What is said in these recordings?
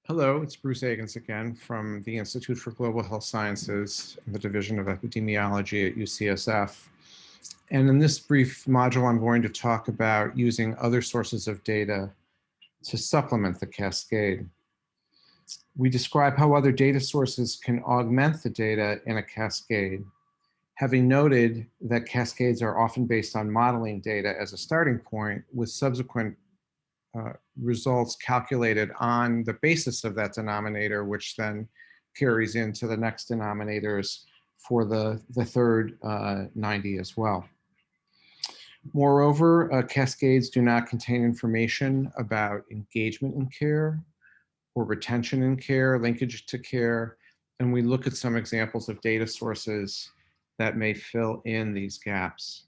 Hello, it's Bruce Agins again from the Institute for Global Health Sciences and the Division of Epidemiology at UCSF. And in this brief module, I'm going to talk about using other sources of data to supplement the cascade. We describe how other data sources can augment the data in a cascade. Having noted that cascades are often based on modeling data as a starting point, with subsequent results calculated on the basis of that denominator, which then carries into the next denominators for the third 90 as well. Moreover, cascades do not contain information about engagement in care or retention in care, linkage to care, and we look at some examples of data sources that may fill in these gaps.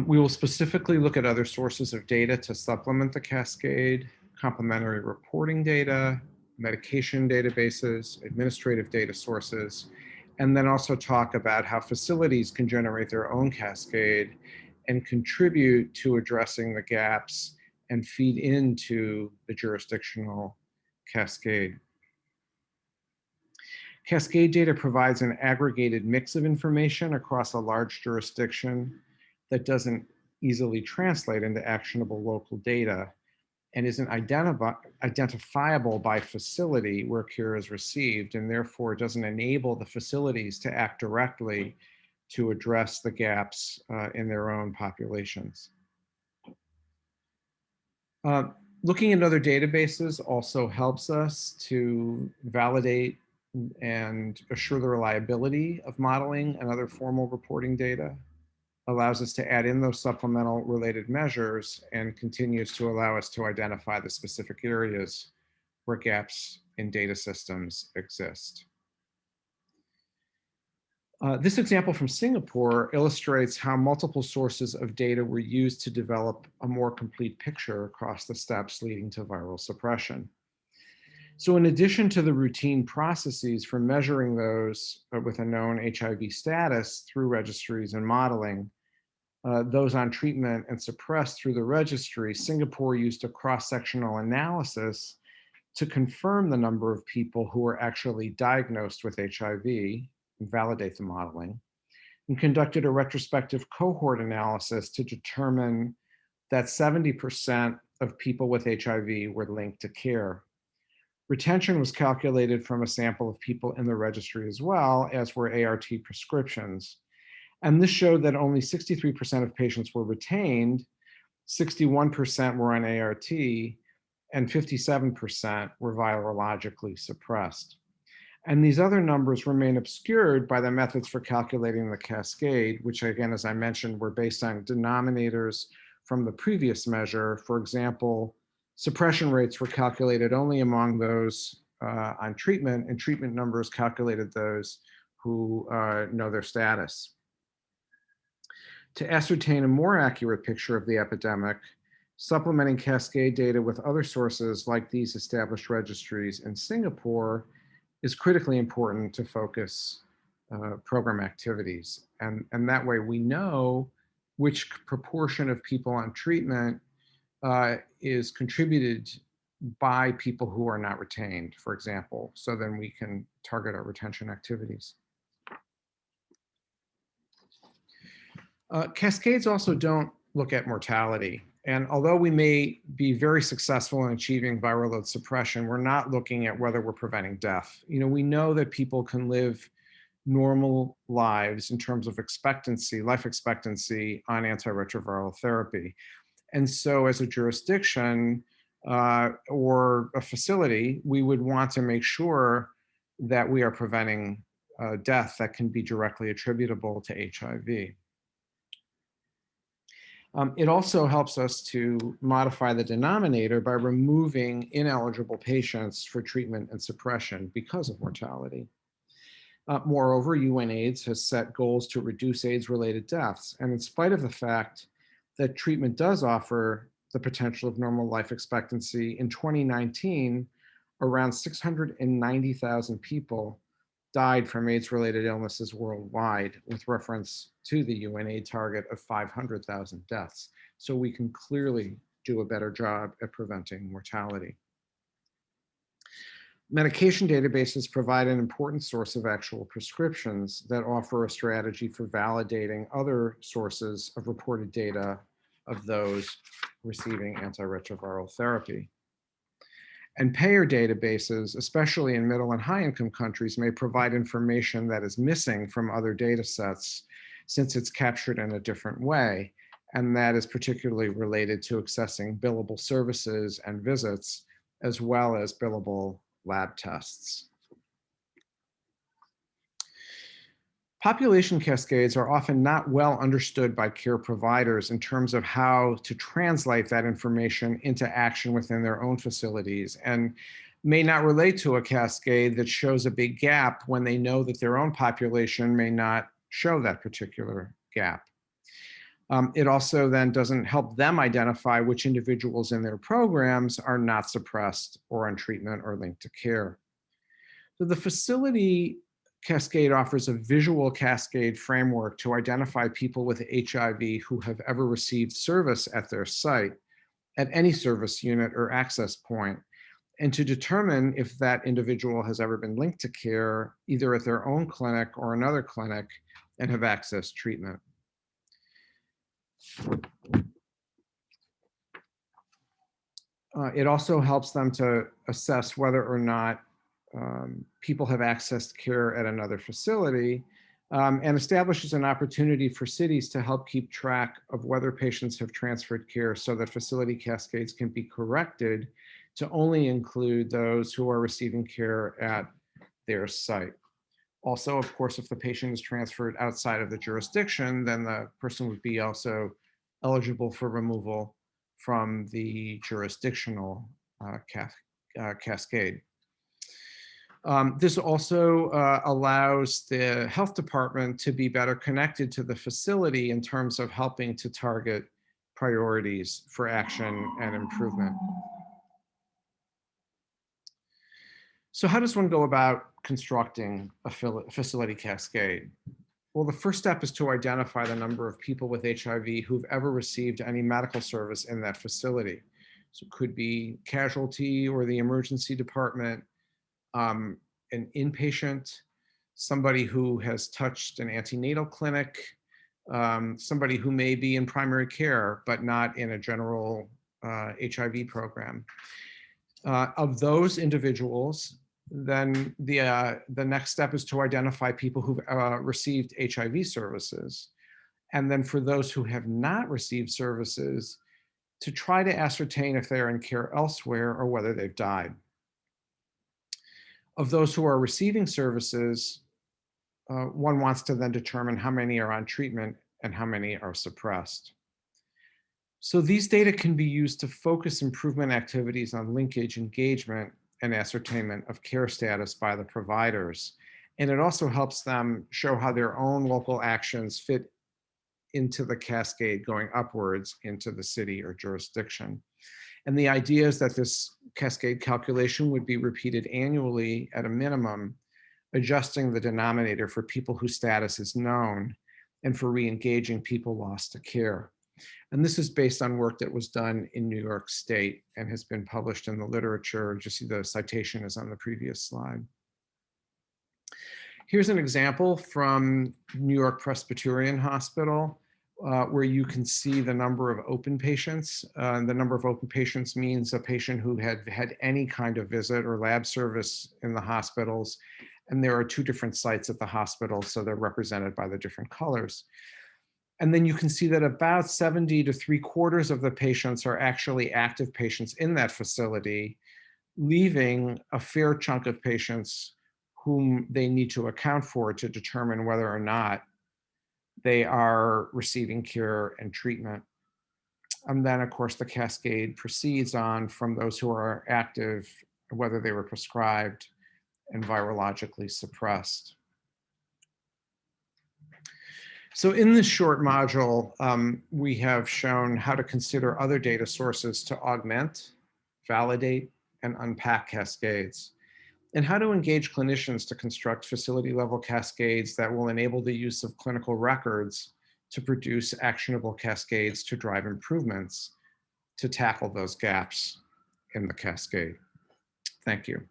We will specifically look at other sources of data to supplement the cascade, complementary reporting data, medication databases, administrative data sources, and then also talk about how facilities can generate their own cascade and contribute to addressing the gaps and feed into the jurisdictional cascade. Cascade data provides an aggregated mix of information across a large jurisdiction that doesn't easily translate into actionable local data and isn't identifiable by facility where care is received, and therefore doesn't enable the facilities to act directly to address the gaps in their own populations. Looking at other databases also helps us to validate and assure the reliability of modeling and other formal reporting data, allows us to add in those supplemental related measures, and continues to allow us to identify the specific areas where gaps in data systems exist. This example from Singapore illustrates how multiple sources of data were used to develop a more complete picture across the steps leading to viral suppression. So in addition to the routine processes for measuring those with a known HIV status through registries and modeling, those on treatment and suppressed through the registry, Singapore used a cross-sectional analysis to confirm the number of people who were actually diagnosed with HIV and validate the modeling, and conducted a retrospective cohort analysis to determine that 70% of people with HIV were linked to care. Retention was calculated from a sample of people in the registry as well, as were ART prescriptions. And this showed that only 63% of patients were retained, 61% were on ART, and 57% were virologically suppressed. And these other numbers remain obscured by the methods for calculating the cascade, which again, as I mentioned, were based on denominators from the previous measure. For example, suppression rates were calculated only among those on treatment, and treatment numbers calculated those who know their status. To ascertain a more accurate picture of the epidemic, supplementing cascade data with other sources like these established registries in Singapore is critically important to focus program activities. And that way we know which proportion of people on treatment is contributed by people who are not retained, for example, so then we can target our retention activities. Cascades also don't look at mortality. And although we may be very successful in achieving viral load suppression, we're not looking at whether we're preventing death. You know, we know that people can live normal lives in terms of expectancy, life expectancy on antiretroviral therapy. And so as a jurisdiction or a facility, we would want to make sure that we are preventing death that can be directly attributable to HIV. It also helps us to modify the denominator by removing ineligible patients for treatment and suppression because of mortality. Moreover, UNAIDS has set goals to reduce AIDS-related deaths. And in spite of the fact that treatment does offer the potential of normal life expectancy, in 2019, around 690,000 people died from AIDS-related illnesses worldwide, with reference to the UNAIDS target of 500,000 deaths. So we can clearly do a better job at preventing mortality. Medication databases provide an important source of actual prescriptions that offer a strategy for validating other sources of reported data of those receiving antiretroviral therapy. And payer databases, especially in middle and high income countries, may provide information that is missing from other data sets since it's captured in a different way. And that is particularly related to accessing billable services and visits, as well as billable lab tests. Population cascades are often not well understood by care providers in terms of how to translate that information into action within their own facilities, and may not relate to a cascade that shows a big gap when they know that their own population may not show that particular gap. It also then doesn't help them identify which individuals in their programs are not suppressed or on treatment or linked to care. So the facility cascade offers a visual cascade framework to identify people with HIV who have ever received service at their site, at any service unit or access point, and to determine if that individual has ever been linked to care, either at their own clinic or another clinic, and have accessed treatment. It also helps them to assess whether or not people have accessed care at another facility, and establishes an opportunity for cities to help keep track of whether patients have transferred care so that facility cascades can be corrected to only include those who are receiving care at their site. Also, of course, if the patient is transferred outside of the jurisdiction, then the person would be also eligible for removal from the jurisdictional cascade. This also allows the health department to be better connected to the facility in terms of helping to target priorities for action and improvement. So how does one go about constructing a facility cascade? Well, the first step is to identify the number of people with HIV who've ever received any medical service in that facility. So it could be casualty or the emergency department, an inpatient, somebody who has touched an antenatal clinic, somebody who may be in primary care, but not in a general HIV program. Of those individuals, then the next step is to identify people who've received HIV services. And then for those who have not received services, to try to ascertain if they're in care elsewhere or whether they've died. Of those who are receiving services, one wants to then determine how many are on treatment and how many are suppressed. So these data can be used to focus improvement activities on linkage, engagement, and ascertainment of care status by the providers. And it also helps them show how their own local actions fit into the cascade going upwards into the city or jurisdiction. And the idea is that this cascade calculation would be repeated annually at a minimum, adjusting the denominator for people whose status is known and for re-engaging people lost to care. And this is based on work that was done in New York State and has been published in the literature. Just see the citation is on the previous slide. Here's an example from New York Presbyterian Hospital, where you can see the number of open patients. The number of open patients means a patient who had had any kind of visit or lab service in the hospitals. And there are two different sites at the hospital, so they're represented by the different colors. And then you can see that about 70 to 3/4 of the patients are actually active patients in that facility, leaving a fair chunk of patients whom they need to account for to determine whether or not they are receiving care and treatment. And then, of course, the cascade proceeds on from those who are active, whether they were prescribed and virologically suppressed. So in this short module, we have shown how to consider other data sources to augment, validate, and unpack cascades, and how to engage clinicians to construct facility-level cascades that will enable the use of clinical records to produce actionable cascades to drive improvements to tackle those gaps in the cascade. Thank you.